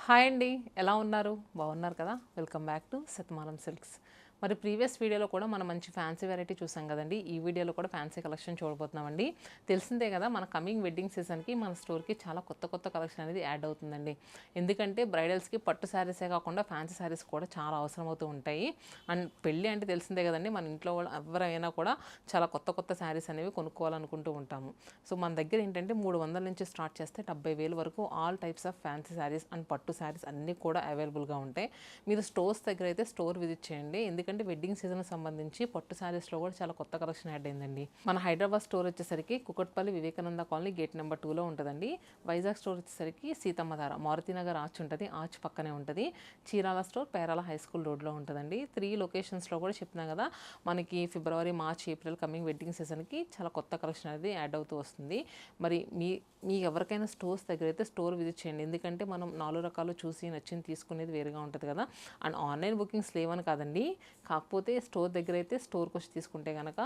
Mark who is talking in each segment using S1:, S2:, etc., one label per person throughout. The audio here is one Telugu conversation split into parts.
S1: హాయ్ అండి, ఎలా ఉన్నారు? బాగున్నారు కదా? Welcome back to సత్మానం silks. మరి ప్రీవియస్ వీడియోలో కూడా మనం మంచి ఫ్యాన్సీ వెరైటీ చూసాం కదండి. ఈ వీడియోలో కూడా ఫ్యాన్సీ కలెక్షన్ చూడబోతున్నామండి. తెలిసిందే కదా, మన కమింగ్ వెడ్డింగ్ సీజన్కి మన స్టోర్కి చాలా కొత్త కొత్త కలెక్షన్ అనేది యాడ్ అవుతుందండి. ఎందుకంటే బ్రైడల్స్కి పట్టు శారీసే కాకుండా ఫ్యాన్సీ శారీస్ కూడా చాలా అవసరం అవుతూ ఉంటాయి. అండ్ పెళ్ళి అంటే తెలిసిందే కదండి, మన ఇంట్లో వాళ్ళు ఎవరైనా కూడా చాలా కొత్త కొత్త శారీస్ అనేవి కొనుక్కోవాలనుకుంటూ ఉంటాము. సో మన దగ్గర ఏంటంటే 300 నుంచి స్టార్ట్ చేస్తే 70,000 వరకు all types of fancy saris and పట్టు శారీస్ అన్నీ కూడా అవైలబుల్గా ఉంటాయి. మీరు స్టోర్స్ దగ్గర అయితే స్టోర్ విజిట్ చేయండి. ఎందుకంటే వెడ్డింగ్ సీజన్కి సంబంధించి పట్టు శారీస్లో కూడా చాలా కొత్త కలెక్షన్ యాడ్ అయిందండి. మన హైదరాబాద్ స్టోర్ వచ్చేసరికి Kukatpally Vivekananda colony gate number 2లో ఉంటుందండి. వైజాగ్ స్టోర్ వచ్చేసరికి సీతమ్మధార మారుతినగర్ ఆర్చ్ ఉంటుంది, ఆర్చ్ పక్కనే ఉంటుంది. Chirala store Perala high school రోడ్లో ఉంటుందండి. 3 లొకేషన్స్లో కూడా చెప్పినా కదా, మనకి ఫిబ్రవరి, మార్చ్, ఏప్రిల్ కమింగ్ వెడ్డింగ్ సీజన్కి చాలా కొత్త కలెక్షన్ అనేది యాడ్ అవుతూ వస్తుంది. మరి మీ ఎవరికైనా స్టోర్స్ దగ్గర అయితే స్టోర్ విజిట్ చేయండి. ఎందుకంటే మనం 4 రకాలు చూసి నచ్చింది తీసుకునేది వేరుగా ఉంటుంది కదా. అండ్ ఆన్లైన్ బుకింగ్స్ లేవని కాదండి, కాకపోతే స్టోర్ దగ్గర అయితే స్టోర్కి వచ్చి తీసుకుంటే కనుక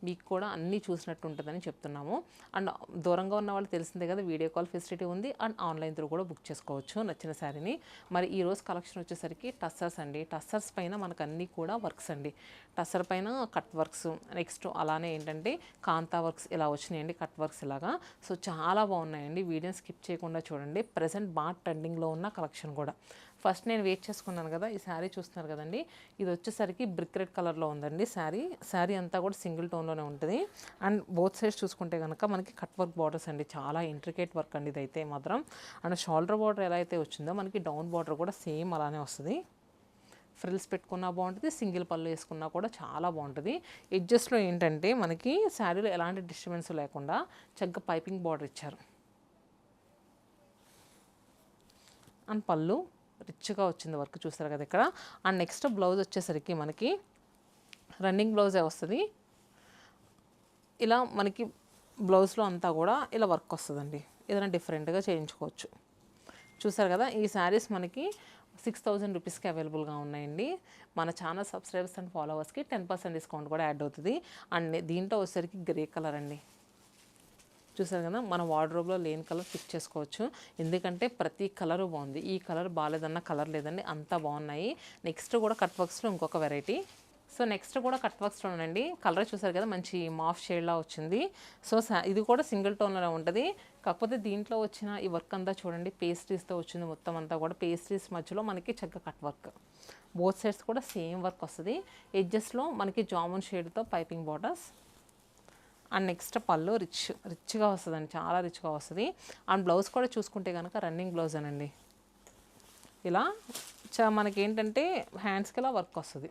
S1: మీకు కూడా అన్నీ చూసినట్టు ఉంటుందని చెప్తున్నాము. అండ్ దూరంగా ఉన్న వాళ్ళు తెలిసిందే కదా, వీడియో కాల్ ఫెసిలిటీ ఉంది. అండ్ ఆన్లైన్ త్రూ కూడా బుక్ చేసుకోవచ్చు నచ్చిన శారీని. మరి ఈరోజు కలెక్షన్ వచ్చేసరికి టస్సర్స్ అండి. టస్సర్స్ పైన మనకు అన్నీ కూడా వర్క్స్ అండి. టస్సర్ పైన కట్ వర్క్స్, నెక్స్ట్ అలానే ఏంటంటే కాంతా వర్క్స్ ఇలా వచ్చినాయండి, కట్ వర్క్స్ ఇలాగా. సో చాలా బాగున్నాయండి, వీడియోని స్కిప్ చేయకుండా చూడండి. ప్రజెంట్ బాగా ట్రెండింగ్లో ఉన్న కలెక్షన్ కూడా. ఫస్ట్ నేను వెయిట్ చేసుకున్నాను కదా, ఈ శారీ చూస్తున్నారు కదండి, ఇది వచ్చేసరికి బ్రిక్ రెడ్ కలర్లో ఉందండి. శారీ అంతా కూడా సింగిల్ టోన్లోనే ఉంటుంది. అండ్ బోత్ సైడ్స్ చూసుకుంటే కనుక మనకి కట్ వర్క్ బార్డర్స్ అండి, చాలా ఇంట్రికేట్ వర్క్ అండి ఇదైతే మాత్రం. అండ్ షోల్డర్ బార్డర్ ఎలా అయితే వచ్చిందో మనకి డౌన్ బార్డర్ కూడా సేమ్ అలానే వస్తుంది. ఫ్రిల్స్ పెట్టుకున్నా బాగుంటుంది, సింగిల్ పళ్ళు వేసుకున్నా కూడా చాలా బాగుంటుంది. ఎడ్జస్ట్లో ఏంటంటే మనకి శారీలో ఎలాంటి డిస్టర్బెన్స్ లేకుండా చక్కగా పైపింగ్ బార్డర్ ఇచ్చారు. అండ్ పళ్ళు రిచ్గా వచ్చింది, వర్క్ చూస్తారు కదా ఇక్కడ. అండ్ నెక్స్ట్ బ్లౌజ్ వచ్చేసరికి మనకి రన్నింగ్ బ్లౌజే వస్తుంది. ఇలా మనకి బ్లౌజ్లో అంతా కూడా ఇలా వర్క్ వస్తుందండి, ఏదైనా డిఫరెంట్గా చేయించుకోవచ్చు. చూసారు కదా, ఈ శారీస్ మనకి 6,000 రూపీస్కి అవైలబుల్గా ఉన్నాయండి. మన ఛానల్ సబ్స్క్రైబర్స్ అండ్ ఫాలోవర్స్కి 10% డిస్కౌంట్ కూడా యాడ్ అవుతుంది. అండ్ దీంట్లో వచ్చేసరికి గ్రే కలర్ అండి. చూసారు కదా, మన వార్డ్రోబ్లో లేని కలర్ పిక్ చేసుకోవచ్చు. ఎందుకంటే ప్రతి కలరు బాగుంది. ఈ కలర్ బాగాలేదన్న కలర్ లేదండి, అంతా బాగున్నాయి. నెక్స్ట్ కూడా కట్ వర్క్స్లో ఇంకొక వెరైటీ. సో నెక్స్ట్ కూడా కట్ వర్క్స్లో ఉండండి. కలర్ చూసారు కదా, మంచి మాఫ్ షేడ్లా వచ్చింది. సో ఇది కూడా సింగిల్ టోన్లో ఉంటుంది. కాకపోతే దీంట్లో వచ్చిన ఈ వర్క్ అంతా చూడండి, పేస్ట్రీస్తో వచ్చింది మొత్తం అంతా కూడా. పేస్ట్రీస్ మధ్యలో మనకి చక్కగా కట్ వర్క్, బోత్ సైడ్స్ కూడా సేమ్ వర్క్ వస్తుంది. ఎడ్జెస్లో మనకి జామున్ షేడ్తో పైపింగ్ బార్డర్స్. అండ్ నెక్స్ట్ పళ్ళు రిచ్గా వస్తుందండి, చాలా రిచ్గా వస్తుంది. అండ్ బ్లౌజ్ కూడా చూసుకుంటే కనుక రన్నింగ్ బ్లౌజ్ అనండి. ఇలా మనకి ఏంటంటే హ్యాండ్స్కి ఇలా వర్క్ వస్తుంది.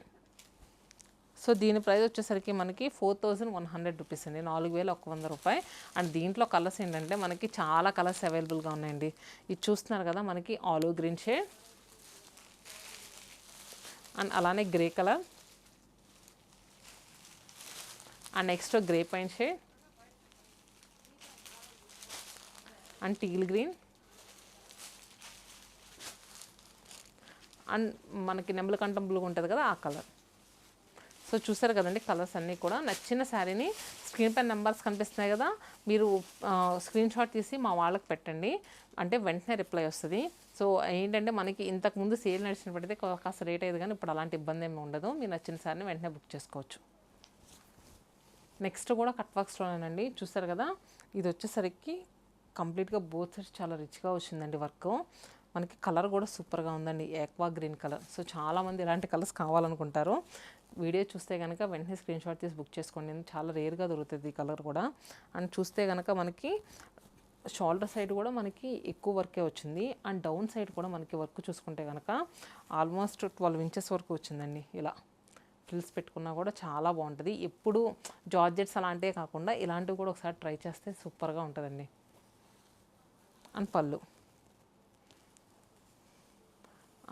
S1: సో దీని ప్రైస్ వచ్చేసరికి మనకి 4,100 రూపీస్ అండి, 4,100 రూపాయలు. అండ్ దీంట్లో కలర్స్ ఏంటంటే మనకి చాలా కలర్స్ అవైలబుల్గా ఉన్నాయండి. ఇది చూస్తున్నారు కదా, మనకి ఆలివ్ గ్రీన్ షేడ్, అండ్ అలానే grey colour, and next grey pine shade, and teal green, and మనకి నెమలికంఠం బ్లూ ఉంటుంది కదా ఆ కలర్. సో చూసారు కదండి, కలర్స్ అన్నీ కూడా. నచ్చిన శారీని స్క్రీన్ పైన నెంబర్స్ కనిపిస్తున్నాయి కదా, మీరు స్క్రీన్ షాట్ తీసి మా వాళ్ళకి పెట్టండి, అంటే వెంటనే రిప్లై వస్తుంది. సో ఏంటంటే మనకి ఇంతకుముందు సేల్ నడిచినప్పుడైతే కాస్త రేట్ అయ్యేది, కానీ ఇప్పుడు అలాంటి ఇబ్బంది ఏమి ఉండదు. మీరు నచ్చిన శారీని వెంటనే బుక్ చేసుకోవచ్చు. నెక్స్ట్ కూడా కట్ వర్క్స్లోనేనండి. చూసారు కదా, ఇది వచ్చేసరికి కంప్లీట్గా బోత్ సైడ్స్ చాలా రిచ్గా వచ్చిందండి వర్క్. మనకి కలర్ కూడా సూపర్గా ఉందండి, ఆక్వా గ్రీన్ కలర్. సో చాలామంది ఇలాంటి కలర్స్ కావాలనుకుంటారు. వీడియో చూస్తే కనుక వెంటనే స్క్రీన్ షాట్ తీసి బుక్ చేసుకోండి, చాలా రేర్గా దొరుకుతుంది ఈ కలర్ కూడా. అండ్ చూస్తే కనుక మనకి షోల్డర్ సైడ్ కూడా మనకి ఎక్కువ వర్కే వచ్చింది. అండ్ డౌన్ సైడ్ కూడా మనకి వర్క్ చూసుకుంటే కనుక ఆల్మోస్ట్ 12 ఇంచెస్ వరకు వచ్చిందండి. ఇలా ఫ్రిల్స్ పెట్టుకున్నా కూడా చాలా బాగుంటుంది. ఎప్పుడు జార్జెట్స్ అలాంటివే కాకుండా ఇలాంటివి కూడా ఒకసారి ట్రై చేస్తే సూపర్గా ఉంటుందండి. అండ్ పళ్ళు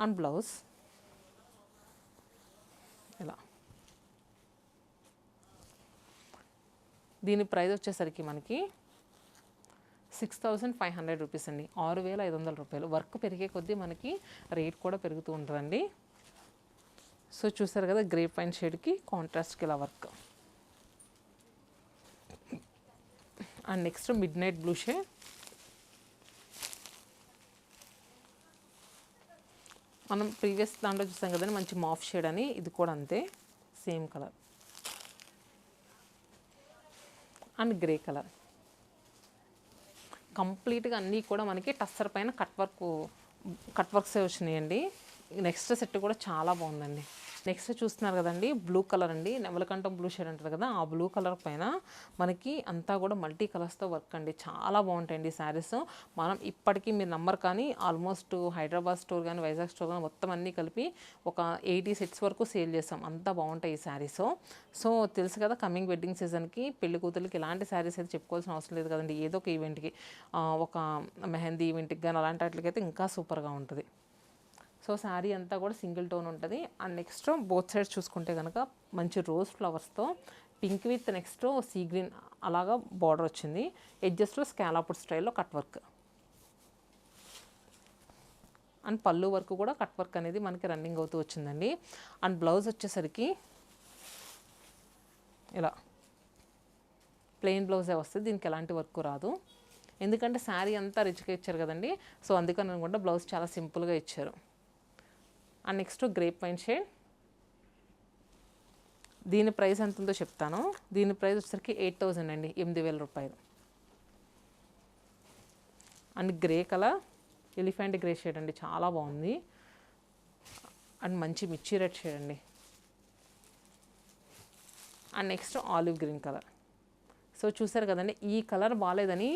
S1: అండ్ బ్లౌజ్ ఇలా. దీని ప్రైస్ వచ్చేసరికి మనకి 6,500 రూపీస్ అండి, 6,500 రూపాయలు. వర్క్ పెరిగే కొద్దీ మనకి రేట్ కూడా పెరుగుతూ ఉంటుందండి. సో చూసారు కదా, గ్రే పైన్ షేడ్కి కాంట్రాస్ట్కి ఇలా work. And next mid night blue shade, మనం ప్రీవియస్ దాంట్లో చూసాం కదండి మంచి మాఫ్ షేడ్ అని, ఇది కూడా అంతే same colour and grey colour. కంప్లీట్గా అన్నీ కూడా మనకి టస్సర్ పైన కట్ వర్క్సే వచ్చినాయండి. నెక్స్ట్ సెట్ కూడా చాలా బాగుందండి. నెక్స్ట్ చూస్తున్నారు కదండి బ్లూ కలర్ అండి, నెమలకంఠం బ్లూ షేడ్ అంటారు కదా, ఆ బ్లూ కలర్ పైన మనకి అంతా కూడా మల్టీ కలర్స్తో వర్క్ అండి. చాలా బాగుంటాయండి శారీస్. మనం ఇప్పటికీ మీరు నమ్మరు కానీ ఆల్మోస్ట్ హైదరాబాద్ స్టోర్ కానీ వైజాగ్ స్టోర్ కానీ మొత్తం అన్నీ కలిపి ఒక 80 సెట్స్ వరకు సేల్ చేస్తాం. అంత బాగుంటాయి ఈ శారీస్. సో తెలుసు కదా కమింగ్ వెడ్డింగ్ సీజన్కి పెళ్లి కూతురికి ఇలాంటి శారీస్ అయితే చెప్పుకోవాల్సిన అవసరం లేదు కదండి. ఏదో ఒక ఈవెంట్కి, ఒక మెహందీ ఈవెంట్కి కానీ అలాంటి వాటికైతే ఇంకా సూపర్గా ఉంటుంది. సో శారీ అంతా కూడా సింగిల్ టోన్ ఉంటుంది. అండ్ నెక్స్ట్ బోత్ సైడ్స్ చూసుకుంటే కనుక మంచి రోజ్ ఫ్లవర్స్తో pink with next sea green అలాగా బార్డర్ వచ్చింది. ఎడ్జస్ట్లో స్కాలప్డ్ స్టైల్లో కట్ వర్క్ అండ్ పళ్ళు వరకు కూడా కట్ వర్క్ అనేది మనకి రన్నింగ్ అవుతూ వచ్చిందండి. అండ్ బ్లౌజ్ వచ్చేసరికి ఇలా ప్లెయిన్ బ్లౌజే వస్తుంది, దీనికి ఎలాంటి వర్క్ రాదు. ఎందుకంటే శారీ అంతా రిచ్గా ఇచ్చారు కదండి, సో అందుకని అనుకుంటే బ్లౌజ్ చాలా సింపుల్గా ఇచ్చారు. And next grape wine shade, దీని ప్రైస్ ఎంత ఉందో చెప్తాను. దీని ప్రైస్ వచ్చేసరికి 8,000 అండి, 8,000 రూపాయలు. And grey colour elephant grey shade అండి, చాలా బాగుంది. అండ్ మంచి మిర్చి రెడ్ షేడ్ అండి. And next olive green colour. So చూసారు కదండి, ఈ కలర్ బాగాలేదని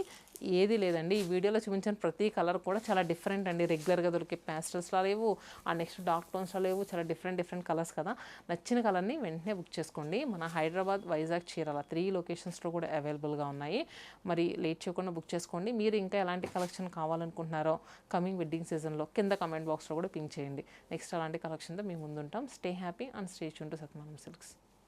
S1: ఏది లేదండి. ఈ వీడియోలో చూపించిన ప్రతి కలర్ కూడా చాలా డిఫరెంట్ అండి. రెగ్యులర్గా దొరికే ప్యాస్టల్స్లో లేవు, ఆ నెక్స్ట్ డార్క్ టోన్స్లో లేవు, చాలా డిఫరెంట్ కలర్స్ కదా. నచ్చిన కలర్ని వెంటనే బుక్ చేసుకోండి. మన హైదరాబాద్, వైజాగ్, చీరాల 3 లొకేషన్స్లో కూడా అవైలబుల్గా ఉన్నాయి. మరి లేట్ చేయకుండా బుక్ చేసుకోండి. మీరు ఇంకా ఎలాంటి కలెక్షన్ కావాలనుకుంటున్నారో కమింగ్ వెడ్డింగ్ సీజన్లో కింద కమెంట్ బాక్స్లో కూడా పింక్ చేయండి. నెక్స్ట్ అలాంటి కలెక్షన్తో మేము ముందుంటాం. Stay happy and stay tune to Satyamanam silks.